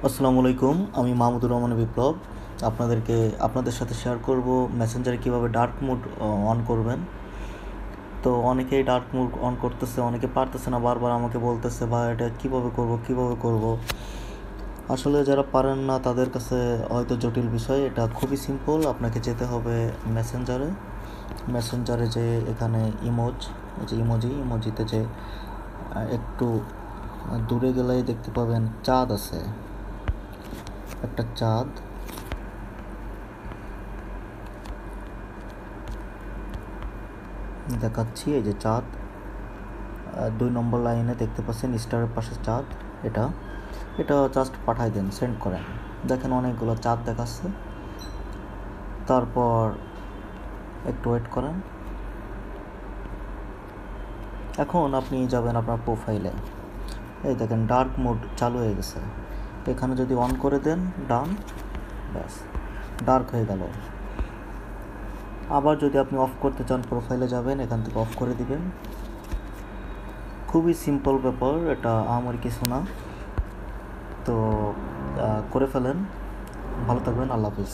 আসসালামু আলাইকুম, আমি মাহমুদুর রহমান বিপ্লব। আপনাদের সাথে শেয়ার করব মেসেঞ্জারে কীভাবে ডার্ক মোড অন করবেন। তো অনেকেই ডার্ক মোড অন করতেছে, অনেকে পারতেছে না, বারবার আমাকে বলতেছে ভাই এটা কীভাবে করব। আসলে যারা পারেন না তাদের কাছে হয়তো জটিল বিষয়। এটা খুবই সিম্পল। আপনাকে যেতে হবে মেসেঞ্জারে যে এখানে ইমোজিতে যে একটু দূরে গেলেই দেখতে পাবেন চাঁদ আছে, একটা চাঁদ দেখাচ্ছি। এই যে চাঁদ, 2 নম্বর লাইনে দেখতে পাচ্ছেন স্টারের পাশে চাঁদ। এটা এটা জাস্ট পাঠাই দেন, সেন্ড করেন। দেখেন অনেকগুলো চাঁদ দেখাচ্ছে। তারপর একটু ওয়েট করেন। এখন আপনি যাবেন আপনার প্রোফাইলে। এই দেখেন ডার্ক মোড চালু হয়ে গেছে। এখানে যদি অন করে দেন, ডান, ব্যাস ডার্ক হয়ে গেল। আবার যদি আপনি অফ করতে চান, প্রোফাইলে যাবেন, এখান থেকে অফ করে দিবেন। খুবই সিম্পল ব্যাপার, এটা আমার কিছু না। তো করে ফেলেন। ভালো থাকবেন। আল্লাহ হাফিজ।